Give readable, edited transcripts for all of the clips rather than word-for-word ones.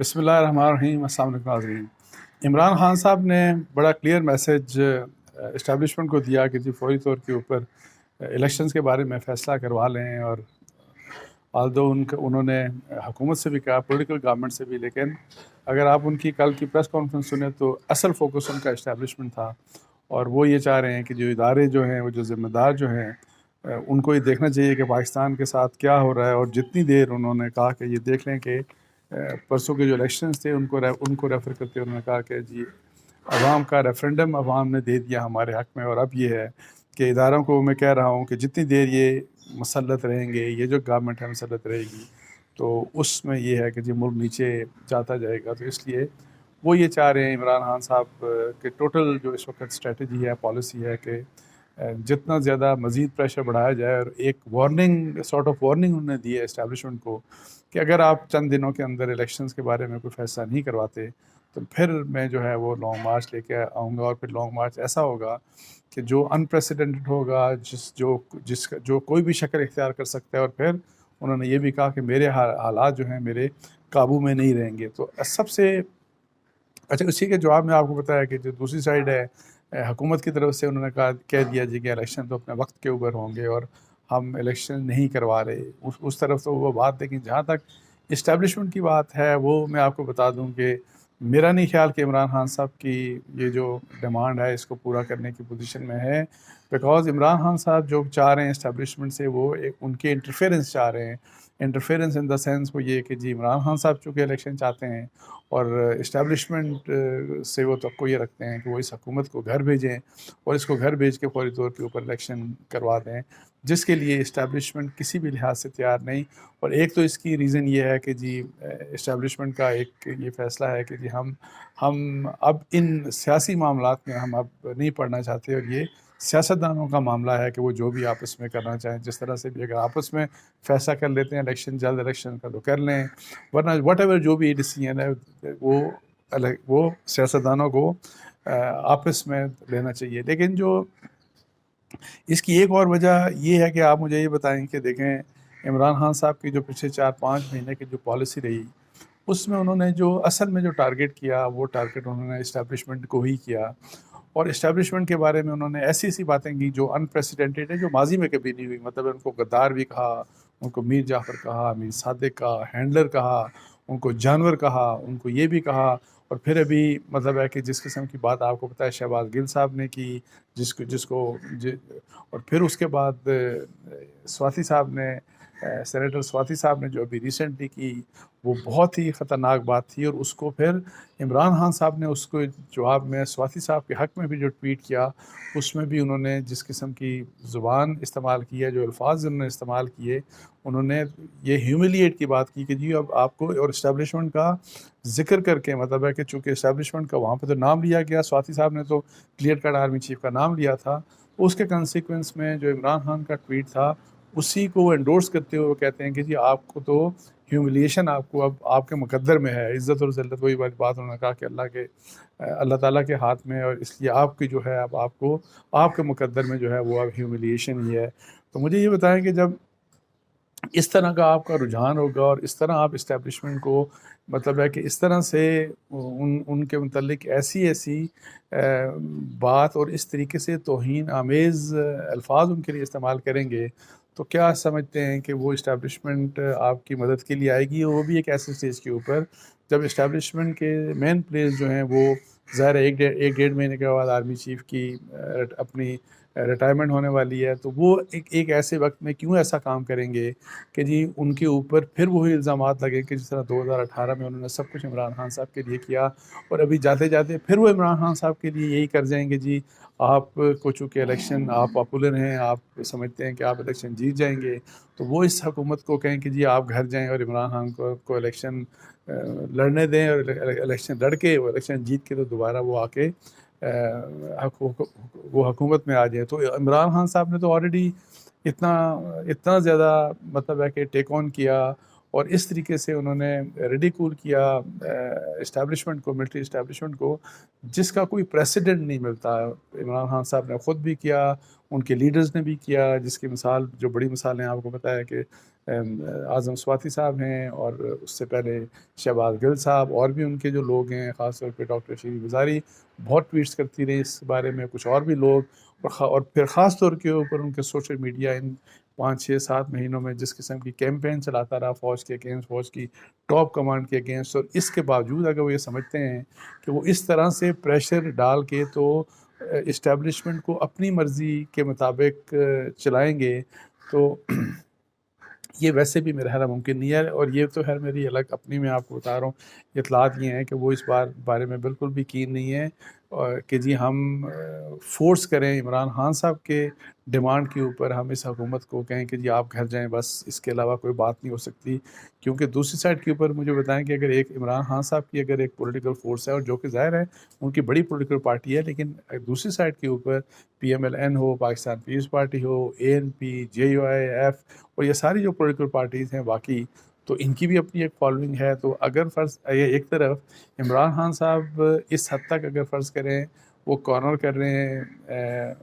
بسم اللہ الرحمن الرحیم۔ السلام علیکم ناظرین۔ عمران خان صاحب نے بڑا کلیئر میسج اسٹیبلشمنٹ کو دیا کہ جی فوری طور کے اوپر الیکشنز کے بارے میں فیصلہ کروا لیں، اور آلدو انہوں نے حکومت سے بھی کہا، پولیٹیکل گورنمنٹ سے بھی، لیکن اگر آپ ان کی کل کی پریس کانفرنس سنیں تو اصل فوکس ان کا اسٹیبلشمنٹ تھا، اور وہ یہ چاہ رہے ہیں کہ جو ادارے جو ہیں، وہ جو ذمہ دار جو ہیں، ان کو یہ دیکھنا چاہیے کہ پاکستان کے ساتھ کیا ہو رہا ہے۔ اور جتنی دیر انہوں نے کہا کہ یہ دیکھ لیں کہ پرسوں کے جو الیکشنز تھے ان کو ریفر کرتے انہوں نے کہا کہ جی عوام کا ریفرنڈم عوام نے دے دیا ہمارے حق میں، اور اب یہ ہے کہ اداروں کو میں کہہ رہا ہوں کہ جتنی دیر یہ مسلط رہیں گے، یہ جو گورنمنٹ ہے مسلط رہے گی، تو اس میں یہ ہے کہ جی ملک نیچے جاتا جائے گا۔ تو اس لیے وہ یہ چاہ رہے ہیں عمران خان صاحب کہ ٹوٹل جو اس وقت اسٹریٹجی ہے، پالیسی ہے، کہ جتنا زیادہ مزید پریشر بڑھایا جائے، اور ایک وارننگ سارٹ آف وارننگ انہوں نے دی ہے اسٹیبلشمنٹ کو کہ اگر آپ چند دنوں کے اندر الیکشنز کے بارے میں کوئی فیصلہ نہیں کرواتے تو پھر میں جو ہے وہ لانگ مارچ لے کے آؤں گا، اور پھر لانگ مارچ ایسا ہوگا کہ جو انپریسیڈنٹڈ ہوگا، جو کوئی بھی شکل اختیار کر سکتا ہے، اور پھر انہوں نے یہ بھی کہا کہ میرے حالات جو ہیں میرے قابو میں نہیں رہیں گے۔ تو سب سے اچھا اسی کے جواب میں آپ کو بتایا کہ جو دوسری سائڈ ہے حکومت کی طرف سے، انہوں نے کہہ دیا جی کہ الیکشن تو اپنے وقت کے اوپر ہوں گے، اور ہم الیکشن نہیں کروا رہے۔ اس طرف تو وہ بات، لیکن جہاں تک اسٹیبلشمنٹ کی بات ہے، وہ میں آپ کو بتا دوں کہ میرا نہیں خیال کہ عمران خان صاحب کی یہ جو ڈیمانڈ ہے اس کو پورا کرنے کی پوزیشن میں ہے، بیکاز عمران خان صاحب جو چاہ رہے ہیں اسٹیبلشمنٹ سے، وہ ان کے انٹرفیئرنس چاہ رہے ہیں۔ انٹرفیئرنس ان دا سینس وہ یہ کہ جی عمران خان صاحب چونکہ الیکشن چاہتے ہیں، اور اسٹیبلشمنٹ سے وہ توقع یہ رکھتے ہیں کہ وہ اس حکومت کو گھر بھیجیں، اور اس کو گھر بھیج کے فوری طور کے اوپر الیکشن کروا دیں، جس کے لیے اسٹیبلشمنٹ کسی بھی لحاظ سے تیار نہیں۔ اور ایک تو اس کی ریزن یہ ہے کہ جی اسٹیبلشمنٹ کا ایک یہ فیصلہ ہے کہ جی ہم اب ان سیاسی معاملات میں ہم اب نہیں پڑھنا چاہتے، اور یہ سیاستدانوں کا معاملہ ہے کہ وہ جو بھی آپس میں کرنا چاہیں، جس طرح سے بھی اگر آپس میں فیصلہ کر لیتے ہیں جلد الیکشن کا تو کر لیں، ورنہ واٹ ایور جو بھی ڈیسیجن ہے وہ سیاستدانوں کو آپس میں لینا چاہیے۔ لیکن جو اس کی ایک اور وجہ یہ ہے کہ آپ مجھے یہ بتائیں کہ دیکھیں عمران خان صاحب کی جو پچھلے 4-5 مہینے کی جو پالیسی رہی، اس میں انہوں نے جو اصل میں جو ٹارگٹ کیا، وہ ٹارگٹ انہوں نے اسٹیبلشمنٹ کو ہی کیا، اور اسٹیبلشمنٹ کے بارے میں انہوں نے ایسی باتیں کی جو انپریسیڈنٹڈ ہے، جو ماضی میں کبھی نہیں ہوئی۔ مطلب ان کو غدار بھی کہا، ان کو میر جعفر کہا، میر صادق کہا، ہینڈلر کہا، ان کو جانور کہا، ان کو یہ بھی کہا، اور پھر ابھی مطلب ہے کہ جس قسم کی بات آپ کو پتہ ہے شہباز گل صاحب نے کی، اور پھر اس کے بعد سواتی صاحب نے، سینیٹر سواتی صاحب نے جو ابھی ریسنٹلی کی، وہ بہت ہی خطرناک بات تھی، اور اس کو پھر عمران خان صاحب نے اس کو جواب میں سواتی صاحب کے حق میں بھی جو ٹویٹ کیا، اس میں بھی انہوں نے جس قسم کی زبان استعمال کی ہے، جو الفاظ انہوں نے استعمال کیے، انہوں نے یہ ہیوملیٹ کی بات کی کہ جی اب آپ کو، اور اسٹیبلشمنٹ کا ذکر کر کے، مطلب ہے کہ چونکہ اسٹیبلشمنٹ کا وہاں پہ تو نام لیا گیا، سواتی صاحب نے تو کلیئر کٹ آرمی چیف کا نام لیا تھا، اس کے کنسیکوینس میں جو عمران خان کا ٹویٹ تھا اسی کو وہ انڈورس کرتے ہوئے وہ کہتے ہیں کہ جی آپ کو تو ہیوملیشن آپ کو اب آپ کے مقدر میں ہے، عزت اور ذلت، وہی والی بات انہوں نے کہا کہ اللہ تعالیٰ کے ہاتھ میں، اور اس لیے آپ کی جو ہے اب آپ کے مقدر میں جو ہے وہ اب ہیوملیشن ہی ہے۔ تو مجھے یہ بتائیں کہ جب اس طرح کا آپ کا رجحان ہوگا، اور اس طرح آپ اسٹیبلشمنٹ کو، مطلب ہے کہ اس طرح سے ان کے متعلق ایسی بات اور اس طریقے سے توہین آمیز الفاظ ان کے لیے استعمال کریں گے، تو کیا سمجھتے ہیں کہ وہ اسٹیبلشمنٹ آپ کی مدد کے لیے آئے گی؟ اور وہ بھی ایک ایسے سٹیج کے اوپر جب اسٹیبلشمنٹ کے مین پلیئرز جو ہیں وہ ظاہر ہے 1-1.5 مہینے کے بعد آرمی چیف کی اپنی ریٹائرمنٹ ہونے والی ہے، تو وہ ایک ایسے وقت میں کیوں ایسا کام کریں گے کہ جی ان کے اوپر پھر وہی الزامات لگیں کہ جس طرح 2018 میں انہوں نے سب کچھ عمران خان صاحب کے لیے کیا، اور ابھی جاتے جاتے پھر وہ عمران خان صاحب کے لیے یہی کر جائیں گے جی آپ کو چونکہ الیکشن آپ پاپولر ہیں، آپ سمجھتے ہیں کہ آپ الیکشن جیت جائیں گے، تو وہ اس حکومت کو کہیں کہ جی آپ گھر جائیں، اور عمران خان کو الیکشن لڑنے دیں، اور الیکشن لڑ کے وہ الیکشن جیت کے تو دوبارہ وہ آ کے وہ حکومت میں آ جائے۔ تو عمران خان صاحب نے تو آلریڈی اتنا زیادہ مطلب ہے کہ ٹیک آن کیا، اور اس طریقے سے انہوں نے ریڈیکول کیا اسٹیبلشمنٹ کو، ملٹری اسٹیبلشمنٹ کو، جس کا کوئی پریسیڈنٹ نہیں ملتا۔ عمران خان صاحب نے خود بھی کیا، ان کے لیڈرز نے بھی کیا، جس کی مثال جو بڑی مثالیں آپ کو پتہ ہے کہ اعظم سواتی صاحب ہیں، اور اس سے پہلے شہباز گل صاحب، اور بھی ان کے جو لوگ ہیں، خاص طور پہ ڈاکٹر شیریں مزاری بہت ٹویٹس کرتی رہی اس بارے میں، کچھ اور بھی لوگ، اور پھر خاص طور کے اوپر ان کے سوشل میڈیا ان 5 6 7 مہینوں میں جس قسم کی کیمپین چلاتا رہا فوج کے اگینسٹ، فوج کی ٹاپ کمانڈ کے اگینسٹ، اور اس کے باوجود اگر وہ یہ سمجھتے ہیں کہ وہ اس طرح سے پریشر ڈال کے تو اسٹیبلشمنٹ کو اپنی مرضی کے مطابق چلائیں گے، تو یہ ویسے بھی میرا خیال ممکن نہیں ہے۔ اور یہ تو خیر میری الگ اپنی میں آپ کو بتا رہا ہوں، اطلاعات یہ ہیں کہ وہ اس بارے میں بالکل بھی کین نہیں ہے کہ جی ہم فورس کریں عمران خان صاحب کے ڈیمانڈ کے اوپر، ہم اس حکومت کو کہیں کہ جی آپ گھر جائیں بس، اس کے علاوہ کوئی بات نہیں ہو سکتی۔ کیونکہ دوسری سائڈ کے اوپر مجھے بتائیں کہ اگر ایک عمران خان صاحب کی اگر ایک پولیٹیکل فورس ہے، اور جو کہ ظاہر ہے ان کی بڑی پولیٹیکل پارٹی ہے، لیکن دوسری سائڈ کے اوپر پی ایم ایل این ہو، پاکستان پیپلز پارٹی ہو، A N P, J U I F, اور یہ ساری جو پولیٹیکل پارٹیز ہیں باقی، تو ان کی بھی اپنی ایک فالوئنگ ہے۔ تو اگر فرض یہ ایک طرف عمران خان صاحب اس حد تک اگر فرض کریں وہ کارنر کر رہے ہیں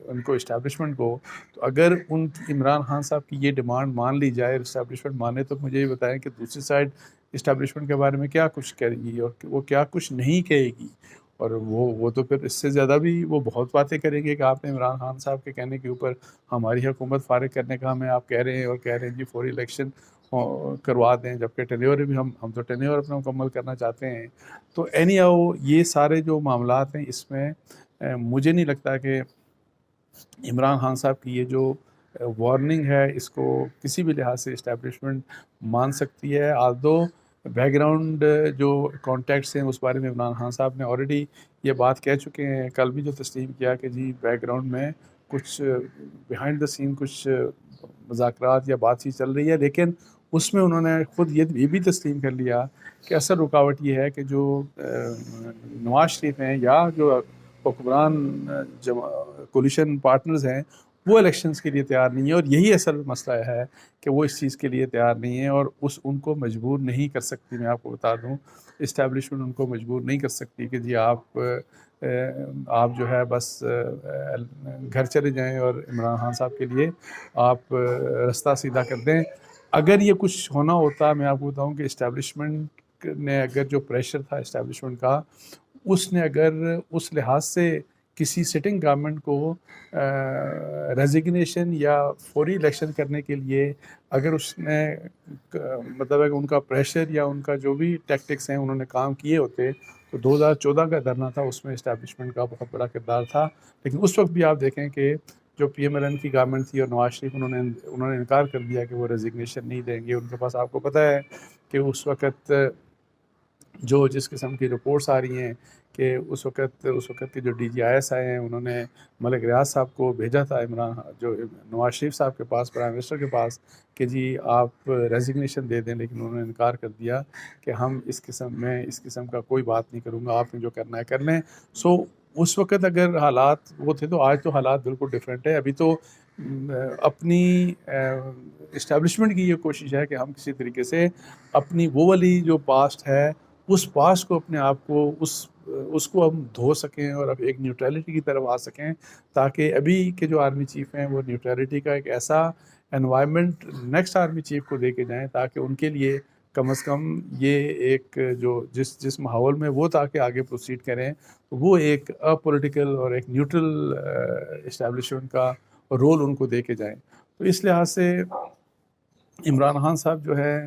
ان کو اسٹیبلشمنٹ کو، تو اگر عمران خان صاحب کی یہ ڈیمانڈ مان لی جائے، اسٹیبلشمنٹ مانے، تو مجھے یہ بتائیں کہ دوسری سائڈ اسٹیبلشمنٹ کے بارے میں کیا کچھ کرے گی، اور وہ کیا کچھ نہیں کہے گی۔ اور وہ تو پھر اس سے زیادہ بھی وہ بہت باتیں کریں گے کہ آپ نے عمران خان صاحب کے کہنے کے اوپر ہماری حکومت فارغ کرنے کا ہمیں آپ کہہ رہے ہیں، اور کہہ رہے ہیں جی فوری الیکشن کروا دیں، جبکہ ٹینیور بھی ہم تو ٹینیور اپنا مکمل کرنا چاہتے ہیں۔ تو اینی ہاؤ یہ سارے جو معاملات ہیں، اس میں مجھے نہیں لگتا کہ عمران خان صاحب کی یہ جو وارننگ ہے اس کو کسی بھی لحاظ سے اسٹیبلشمنٹ مان سکتی ہے۔ آلدو بیک گراؤنڈ جو کانٹیکٹس ہیں اس بارے میں عمران خان صاحب نے آلریڈی یہ بات کہہ چکے ہیں، کل بھی جو تسلیم کیا کہ جی بیک گراؤنڈ میں کچھ بیہائنڈ دا سین کچھ مذاکرات یا بات چیت چل رہی ہے، لیکن اس میں انہوں نے خود یہ بھی تسلیم کر لیا کہ اصل رکاوٹ یہ ہے کہ جو نواز شریف ہیں یا جو حکمران کولیشن پارٹنرز ہیں وہ الیکشنز کے لیے تیار نہیں ہیں، اور یہی اصل مسئلہ ہے کہ وہ اس چیز کے لیے تیار نہیں ہیں، اور ان کو مجبور نہیں کر سکتی۔ میں آپ کو بتا دوں اسٹیبلشمنٹ ان کو مجبور نہیں کر سکتی کہ جی آپ جو ہے بس گھر چلے جائیں اور عمران خان صاحب کے لیے آپ رستہ سیدھا کر دیں۔ اگر یہ کچھ ہونا ہوتا، میں آپ کو بتاؤں کہ اسٹیبلشمنٹ نے اگر جو پریشر تھا اسٹیبلشمنٹ کا، اس نے اگر اس لحاظ سے کسی سٹنگ گورنمنٹ کو ریزگنیشن یا فوری الیکشن کرنے کے لیے اگر اس نے مطلب ہے کہ ان کا پریشر یا ان کا جو بھی ٹیکٹکس ہیں انہوں نے کام کیے ہوتے، تو 2014 کا دھرنا تھا، اس میں اسٹیبلشمنٹ کا بہت بڑا کردار تھا۔ لیکن اس وقت بھی آپ دیکھیں کہ جو پی ایم ایل این کی گورنمنٹ تھی اور نواز شریف انہوں نے انکار کر دیا کہ وہ ریزگنیشن نہیں دیں گے۔ ان کے پاس آپ کو پتہ ہے کہ اس وقت جس قسم کی رپورٹس آ رہی ہیں کہ اس وقت کے جو ڈی جی آئی ایس آئے ہیں، انہوں نے ملک ریاض صاحب کو بھیجا تھا جو نواز شریف صاحب کے پاس، پرائم منسٹر کے پاس، کہ جی آپ ریزگنیشن دے دیں، لیکن انہوں نے انکار کر دیا کہ ہم اس قسم کا کوئی بات نہیں کروں گا، آپ نے جو کرنا ہے کر لیں۔ سو اس وقت اگر حالات وہ تھے تو آج تو حالات بالکل ڈیفرنٹ ہے۔ ابھی تو اپنی اسٹیبلشمنٹ کی یہ کوشش ہے کہ ہم کسی طریقے سے اپنی وہ والی جو پاسٹ ہے اس پاسٹ کو اپنے آپ کو اس کو ہم دھو سکیں اور اب ایک نیوٹرلٹی کی طرف آ سکیں، تاکہ ابھی کے جو آرمی چیف ہیں وہ نیوٹرلٹی کا ایک ایسا انوائرمنٹ نیکسٹ آرمی چیف کو دے کے جائیں تاکہ ان کے لیے کم از کم یہ ایک جو جس ماحول میں وہ تاکہ آگے پروسیڈ کریں، وہ ایک پولیٹیکل اور ایک نیوٹرل اسٹیبلشمنٹ کا رول ان کو دے کے جائیں۔ تو اس لحاظ سے عمران خان صاحب جو ہے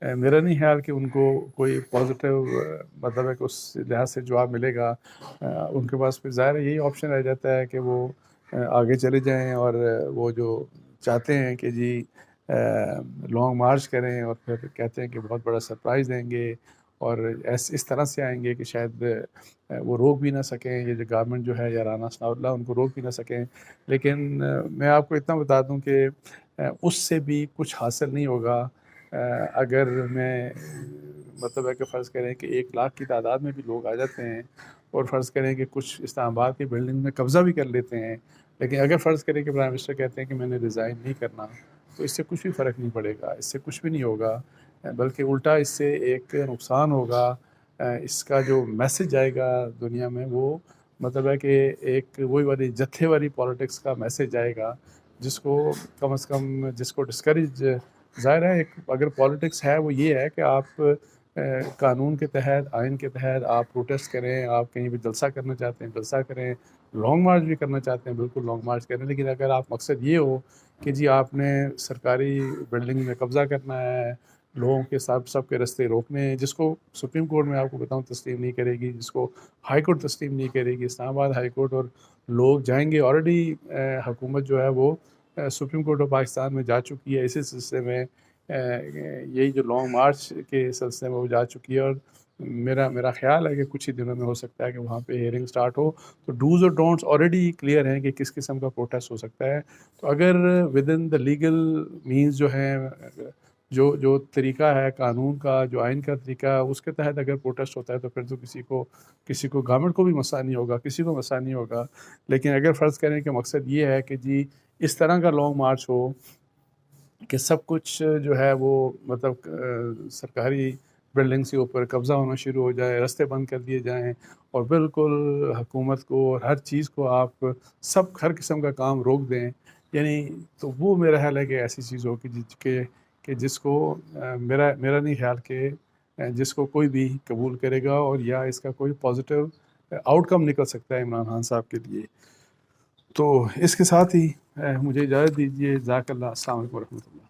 میرا نہیں خیال کہ ان کو کوئی پازیٹیو مطلب ہے کہ اس لحاظ سے جواب ملے گا۔ ان کے پاس پھر ظاہر یہی آپشن رہ جاتا ہے کہ وہ آگے چلے جائیں اور وہ جو چاہتے ہیں کہ جی لانگ مارچ کریں اور پھر کہتے ہیں کہ بہت بڑا سرپرائز دیں گے اور اس طرح سے آئیں گے کہ شاید وہ روک بھی نہ سکیں، یہ جو گورنمنٹ جو ہے یا رانا ثناء اللہ ان کو روک بھی نہ سکیں۔ لیکن میں آپ کو اتنا بتا دوں کہ اس سے بھی کچھ حاصل نہیں ہوگا۔ اگر میں مطلب ہے کہ فرض کریں کہ 1 لاکھ کی تعداد میں بھی لوگ آ جاتے ہیں اور فرض کریں کہ کچھ اسلام آباد کی بلڈنگ میں قبضہ بھی کر لیتے ہیں، لیکن اگر فرض کریں کہ پرائم منسٹر کہتے ہیں کہ میں نے ریزائن نہیں کرنا، تو اس سے کچھ بھی فرق نہیں پڑے گا، اس سے کچھ بھی نہیں ہوگا، بلکہ الٹا اس سے ایک نقصان ہوگا۔ اس کا جو میسج آئے گا دنیا میں وہ مطلب ہے کہ ایک وہی والی جتھے والی پالیٹکس کا میسج آئے گا، جس کو کم از کم ڈسکریج ظاہر ہے ایک اگر پالیٹکس ہے وہ یہ ہے کہ آپ قانون کے تحت آئین کے تحت آپ پروٹیسٹ کریں، آپ کہیں بھی جلسہ کرنا چاہتے ہیں جلسہ کریں، لانگ مارچ بھی کرنا چاہتے ہیں بالکل لانگ مارچ کریں، لیکن اگر آپ مقصد یہ ہو کہ جی آپ نے سرکاری بلڈنگ میں قبضہ کرنا ہے، لوگوں کے سب کے رستے روکنے ہیں، جس کو سپریم کورٹ میں آپ کو بتاؤں تسلیم نہیں کرے گی، جس کو ہائی کورٹ تسلیم نہیں کرے گی، اسلام آباد ہائی کورٹ اور لوگ جائیں گے، آلریڈی حکومت جو ہے وہ سپریم کورٹ آف پاکستان میں جا چکی ہے اسی سلسلے میں، یہی جو لانگ مارچ کے سلسلے میں وہ جا چکی ہے، اور میرا خیال ہے کہ کچھ ہی دنوں میں ہو سکتا ہے کہ وہاں پہ ہیئرنگ سٹارٹ ہو، تو ڈوز اور ڈونٹس آلریڈی کلیئر ہیں کہ کس قسم کا پروٹیسٹ ہو سکتا ہے۔ تو اگر within the legal means جو ہیں، جو طریقہ ہے قانون کا، جو آئین کا طریقہ ہے، اس کے تحت اگر پروٹیسٹ ہوتا ہے تو پھر تو کسی کو گورنمنٹ کو بھی مسئلہ نہیں ہوگا، کسی کو مسئلہ نہیں ہوگا۔ لیکن اگر فرض کریں کہ مقصد یہ ہے کہ جی اس طرح کا لانگ مارچ ہو کہ سب کچھ جو ہے وہ مطلب سرکاری بلڈنگس کے اوپر قبضہ ہونا شروع ہو جائے، رستے بند کر دیے جائیں، اور بالکل حکومت کو اور ہر چیز کو آپ ہر قسم کا کام روک دیں، یعنی تو وہ میرا خیال ہے کہ ایسی چیز ہو کہ جس کو میرا نہیں خیال کہ جس کو کوئی بھی قبول کرے گا، اور یا اس کا کوئی پازیٹیو آؤٹ کم نکل سکتا ہے عمران خان صاحب کے لیے۔ تو اس کے ساتھ ہی مجھے اجازت دیجیے، جزاک اللہ، السلام علیکم ورحمۃ اللہ۔